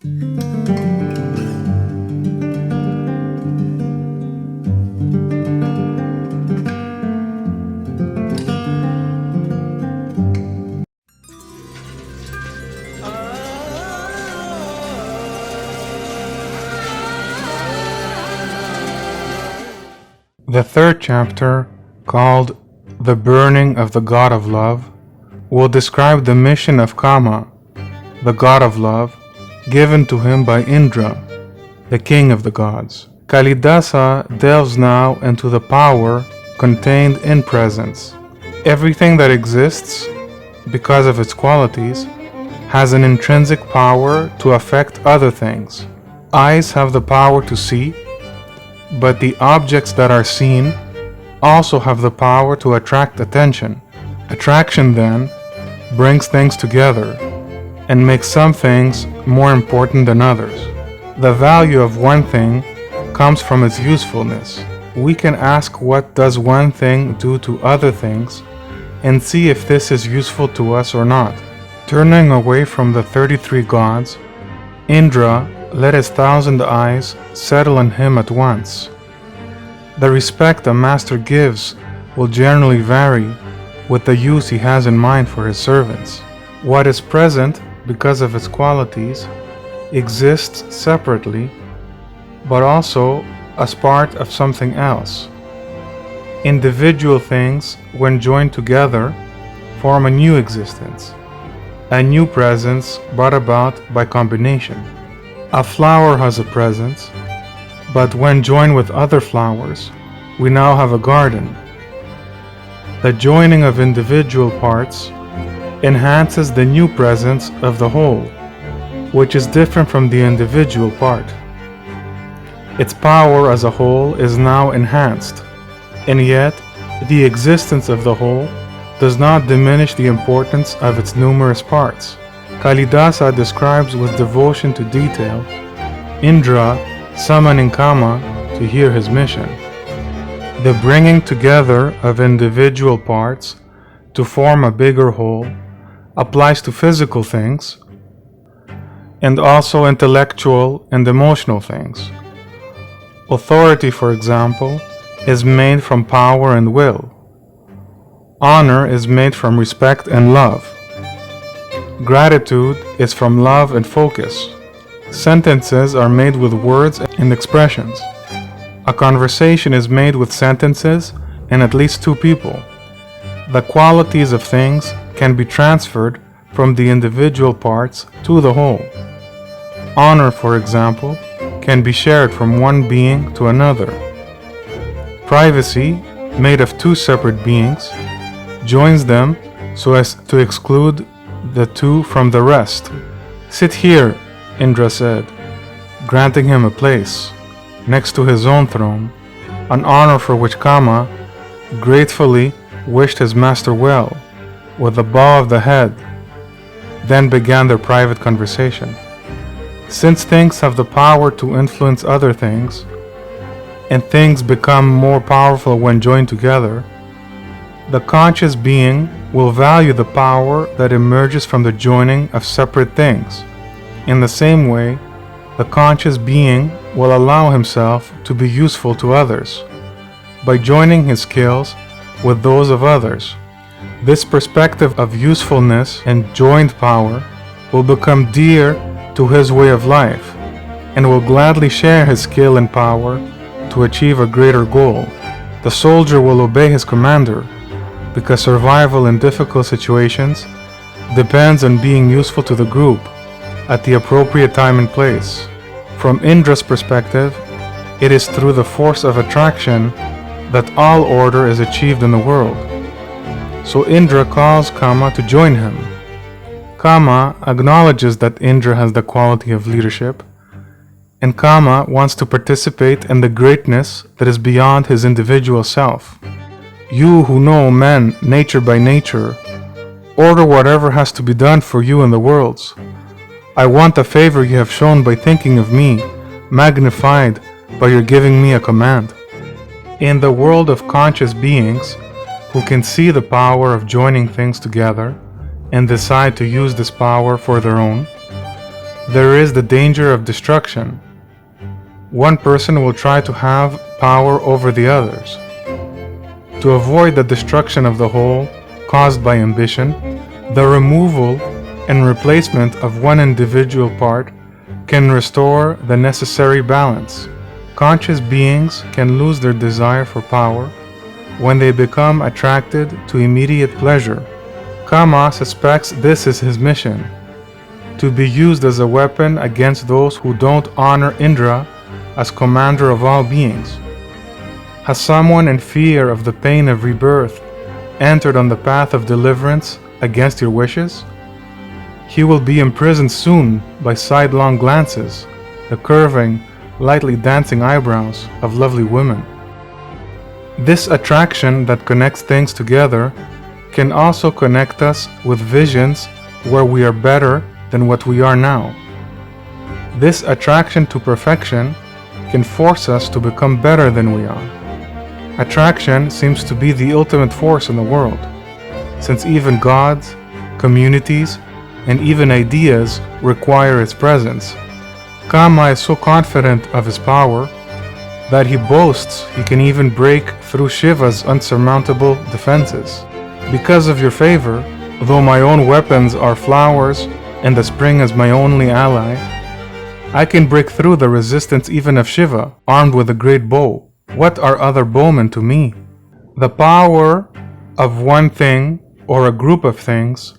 The third chapter, called The Burning of the God of Love, will describe the mission of Kama, the God of Love, given to him by Indra, the king of the gods. Kalidasa delves now into the power contained in presence. Everything that exists, because of its qualities, has an intrinsic power to affect other things. Eyes have the power to see, but the objects that are seen also have the power to attract attention. Attraction, then, brings things together and makes some things more important than others. The value of one thing comes from its usefulness. We can ask what does one thing do to other things and see if this is useful to us or not. Turning away from the 33 gods, Indra let his 1,000 eyes settle on him at once. The respect a master gives will generally vary with the use he has in mind for his servants. What is present, because of its qualities, exists separately, but also as part of something else. Individual things, when joined together, form a new existence, a new presence brought about by combination. A flower has a presence, but when joined with other flowers, we now have a garden. The joining of individual parts enhances the new presence of the whole, which is different from the individual part. Its power as a whole is now enhanced, and yet the existence of the whole does not diminish the importance of its numerous parts. Kalidasa describes with devotion to detail Indra summoning Kama to hear his mission. The bringing together of individual parts to form a bigger whole applies to physical things and also intellectual and emotional things. Authority, for example, is made from power and will. Honor is made from respect and love. Gratitude is from love and focus. Sentences are made with words and expressions. A conversation is made with sentences and at least two people. The qualities of things can be transferred from the individual parts to the whole. Honor, for example, can be shared from one being to another. Privacy, made of two separate beings, joins them so as to exclude the two from the rest. "Sit here," Indra said, granting him a place next to his own throne, an honor for which Kama gratefully wished his master well, with a bow of the head, then began their private conversation. Since things have the power to influence other things, and things become more powerful when joined together, the conscious being will value the power that emerges from the joining of separate things. In the same way, the conscious being will allow himself to be useful to others by joining his skills with those of others. This perspective of usefulness and joined power will become dear to his way of life and will gladly share his skill and power to achieve a greater goal. The soldier will obey his commander because survival in difficult situations depends on being useful to the group at the appropriate time and place. From Indra's perspective, it is through the force of attraction that all order is achieved in the world. So Indra calls Kama to join him. Kama acknowledges that Indra has the quality of leadership, and Kama wants to participate in the greatness that is beyond his individual self. "You who know men nature by nature, order whatever has to be done for you in the worlds. I want a favor you have shown by thinking of me, magnified by your giving me a command." In the world of conscious beings who can see the power of joining things together and decide to use this power for their own, there is the danger of destruction. One person will try to have power over the others. To avoid the destruction of the whole caused by ambition, the removal and replacement of one individual part can restore the necessary balance. Conscious beings can lose their desire for power when they become attracted to immediate pleasure. Kama suspects this is his mission, to be used as a weapon against those who don't honor Indra as commander of all beings. Has someone in fear of the pain of rebirth entered on the path of deliverance against your wishes? He will be imprisoned soon by sidelong glances, the curving, lightly dancing eyebrows of lovely women. This attraction that connects things together can also connect us with visions where we are better than what we are now. This attraction to perfection can force us to become better than we are. Attraction seems to be the ultimate force in the world, since even gods, communities, and even ideas require its presence. Kama is so confident of his power that he boasts he can even break through Shiva's unsurmountable defenses. Because of your favor, though my own weapons are flowers and the spring is my only ally, I can break through the resistance even of Shiva, armed with a great bow. What are other bowmen to me? The power of one thing or a group of things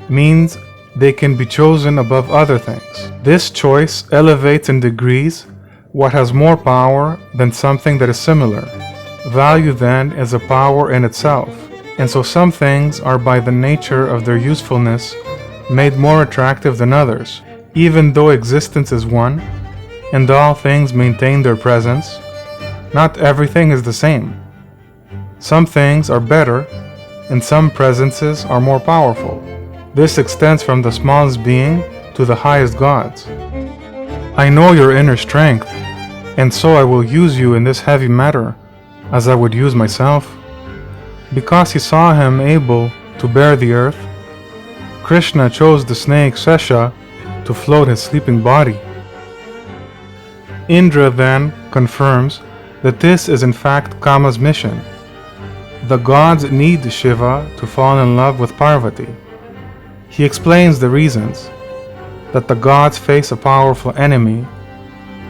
means they can be chosen above other things. This choice elevates in degrees what has more power than something that is similar. Value then is a power in itself, and so some things are by the nature of their usefulness made more attractive than others. Even though existence is one, and all things maintain their presence, not everything is the same. Some things are better, and some presences are more powerful. This extends from the smallest being to the highest gods. I know your inner strength, and so I will use you in this heavy matter, as I would use myself. Because he saw him able to bear the earth, Krishna chose the snake Sesha to float his sleeping body. Indra then confirms that this is in fact Kama's mission. The gods need Shiva to fall in love with Parvati. He explains the reasons, that the gods face a powerful enemy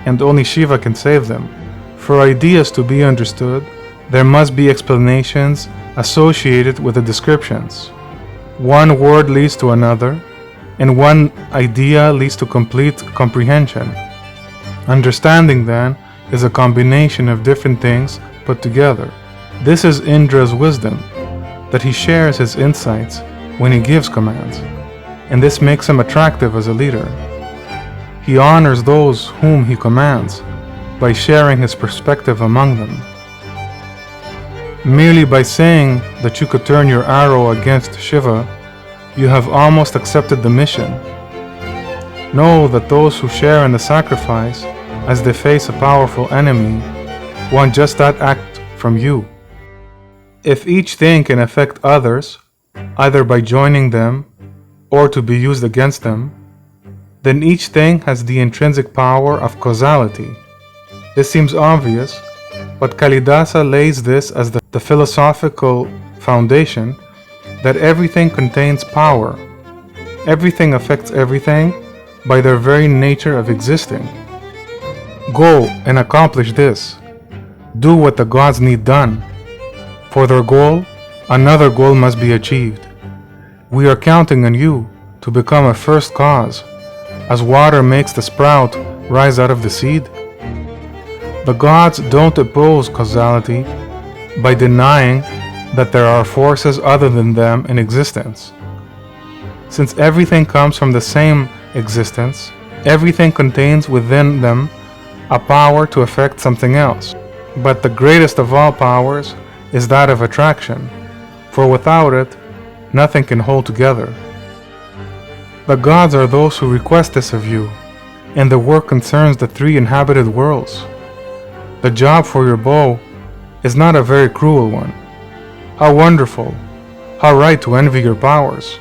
and only Shiva can save them. For ideas to be understood, there must be explanations associated with the descriptions. One word leads to another, and one idea leads to complete comprehension. Understanding, then, is a combination of different things put together. This is Indra's wisdom, that he shares his insights when he gives commands, and this makes him attractive as a leader. He honors those whom he commands by sharing his perspective among them. Merely by saying that you could turn your arrow against Shiva, you have almost accepted the mission. Know that those who share in the sacrifice as they face a powerful enemy want just that act from you. If each thing can affect others, either by joining them or to be used against them, then each thing has the intrinsic power of causality. This seems obvious, but Kalidasa lays this as the philosophical foundation that everything contains power. Everything affects everything by their very nature of existing. Go and accomplish this. Do what the gods need done. For their goal, another goal must be achieved. We are counting on you to become a first cause, as water makes the sprout rise out of the seed. The gods don't oppose causality by denying that there are forces other than them in existence. Since everything comes from the same existence, everything contains within them a power to affect something else. But the greatest of all powers is that of attraction, for without it, nothing can hold together. The gods are those who request this of you, and the work concerns the 3 inhabited worlds. The job for your bow is not a very cruel one. How wonderful, how right to envy your powers.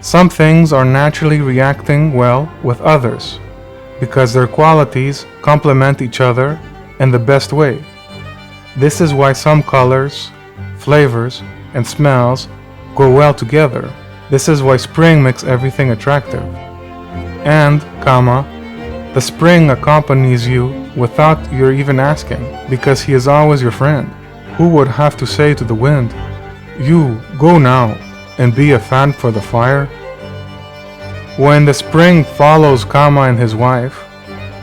Some things are naturally reacting well with others because their qualities complement each other in the best way. This is why some colors, flavors, and smells go well together. This is why spring makes everything attractive. And, Kama, the spring accompanies you without your even asking, because he is always your friend. Who would have to say to the wind, "You, go now, and be a fan for the fire"? When the spring follows Kama and his wife,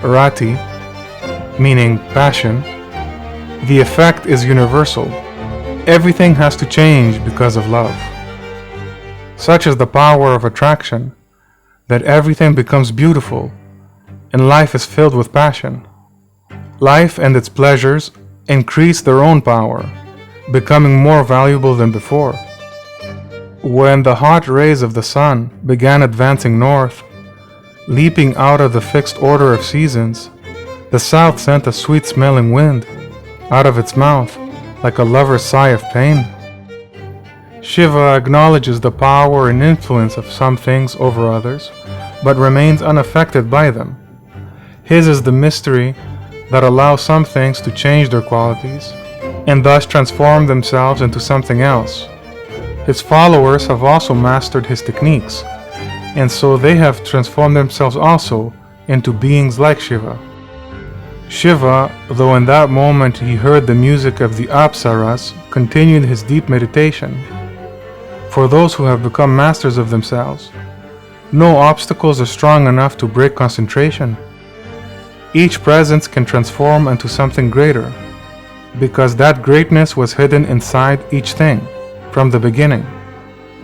Rati, meaning passion, the effect is universal. Everything has to change because of love. Such is the power of attraction, that everything becomes beautiful, and life is filled with passion. Life and its pleasures increase their own power, becoming more valuable than before. When the hot rays of the sun began advancing north, leaping out of the fixed order of seasons, the south sent a sweet-smelling wind out of its mouth, like a lover's sigh of pain. Shiva acknowledges the power and influence of some things over others, but remains unaffected by them. His is the mystery that allows some things to change their qualities, and thus transform themselves into something else. His followers have also mastered his techniques, and so they have transformed themselves also into beings like Shiva. Shiva, though in that moment he heard the music of the Apsaras, continued his deep meditation. For those who have become masters of themselves, no obstacles are strong enough to break concentration. Each presence can transform into something greater, because that greatness was hidden inside each thing from the beginning.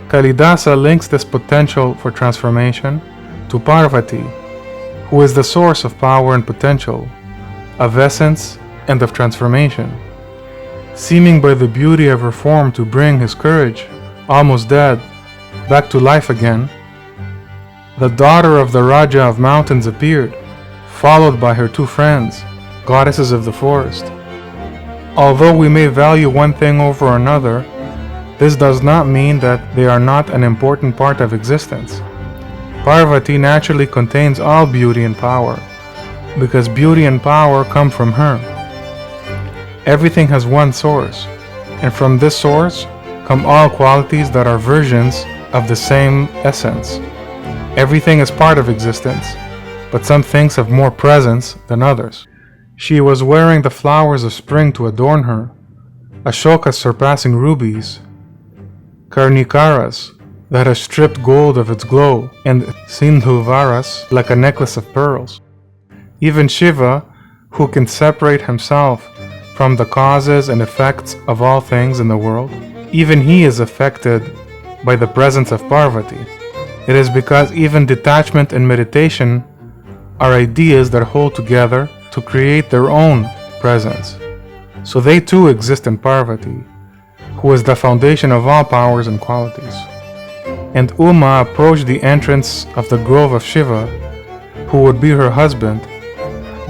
Kalidasa links this potential for transformation to Parvati, who is the source of power and potential, of essence and of transformation. Seeming by the beauty of her form to bring his courage, almost dead, back to life again, the daughter of the Raja of Mountains appeared, followed by her two friends, goddesses of the forest. Although we may value one thing over another, this does not mean that they are not an important part of existence. Parvati naturally contains all beauty and power, because beauty and power come from her. Everything has one source, and from this source come all qualities that are versions of the same essence. Everything is part of existence, but some things have more presence than others. She was wearing the flowers of spring to adorn her, ashokas surpassing rubies, karnikaras that has stripped gold of its glow, and sindhuvaras like a necklace of pearls. Even Shiva, who can separate himself from the causes and effects of all things in the world, even he is affected by the presence of Parvati. It is because even detachment and meditation are ideas that hold together to create their own presence. So they too exist in Parvati, who is the foundation of all powers and qualities. And Uma approached the entrance of the grove of Shiva, who would be her husband,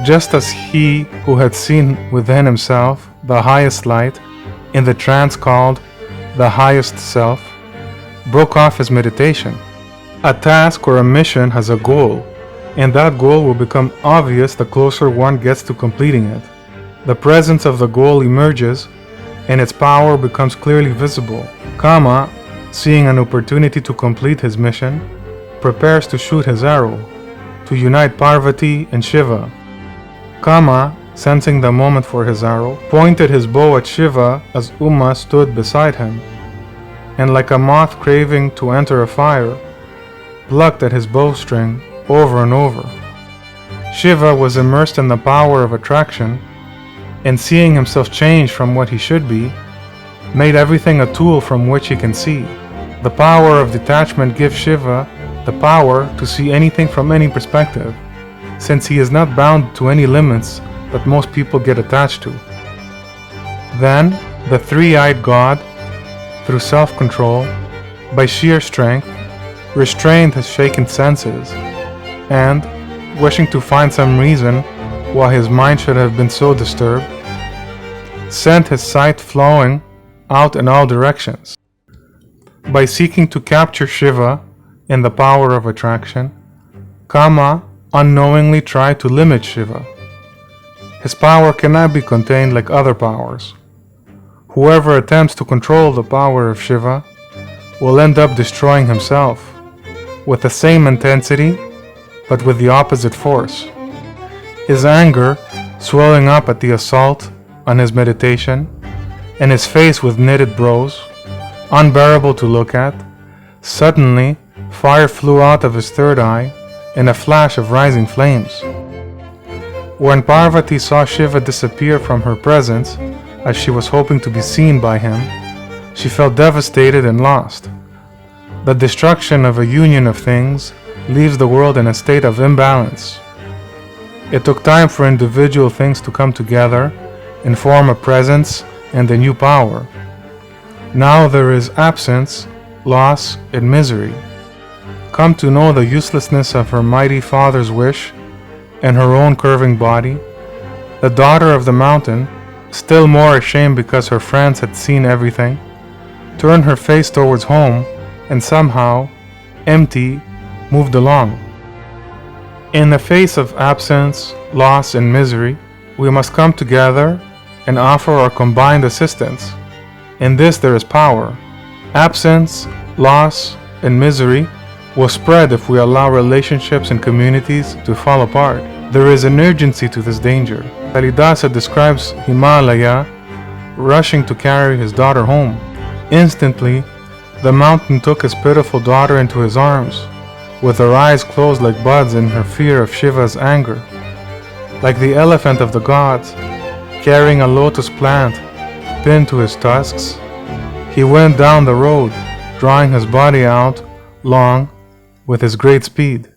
just as he who had seen within himself the highest light in the trance called the highest self, broke off his meditation. A task or a mission has a goal, and that goal will become obvious the closer one gets to completing it. The presence of the goal emerges, and its power becomes clearly visible. Kama, seeing an opportunity to complete his mission, prepares to shoot his arrow, to unite Parvati and Shiva. Kama, sensing the moment for his arrow, pointed his bow at Shiva as Uma stood beside him, and like a moth craving to enter a fire, plucked at his bowstring over and over. Shiva was immersed in the power of attraction, and seeing himself change from what he should be, made everything a tool from which he can see. The power of detachment gives Shiva the power to see anything from any perspective, since he is not bound to any limits that most people get attached to. Then, the three-eyed god, through self-control, by sheer strength, restrained his shaken senses, and, wishing to find some reason why his mind should have been so disturbed, sent his sight flowing out in all directions. By seeking to capture Shiva, in the power of attraction, Kama unknowingly tried to limit Shiva. His power cannot be contained like other powers. Whoever attempts to control the power of Shiva will end up destroying himself, with the same intensity, but with the opposite force. His anger swelling up at the assault on his meditation, and his face with knitted brows, unbearable to look at. Suddenly, fire flew out of his third eye in a flash of rising flames. When Parvati saw Shiva disappear from her presence, as she was hoping to be seen by him, she felt devastated and lost. The destruction of a union of things leaves the world in a state of imbalance. It took time for individual things to come together and form a presence and a new power. Now there is absence, loss, and misery. Come to know the uselessness of her mighty father's wish and her own curving body, the daughter of the mountain, still more ashamed because her friends had seen everything, turned her face towards home and somehow, empty, moved along. In the face of absence, loss, and misery, we must come together and offer our combined assistance. In this there is power. Absence, loss, and misery will spread if we allow relationships and communities to fall apart. There is an urgency to this danger. Kalidasa describes Himalaya rushing to carry his daughter home. Instantly, the mountain took his pitiful daughter into his arms, with her eyes closed like buds in her fear of Shiva's anger. Like the elephant of the gods, carrying a lotus plant pinned to his tusks, he went down the road, drawing his body out long with his great speed.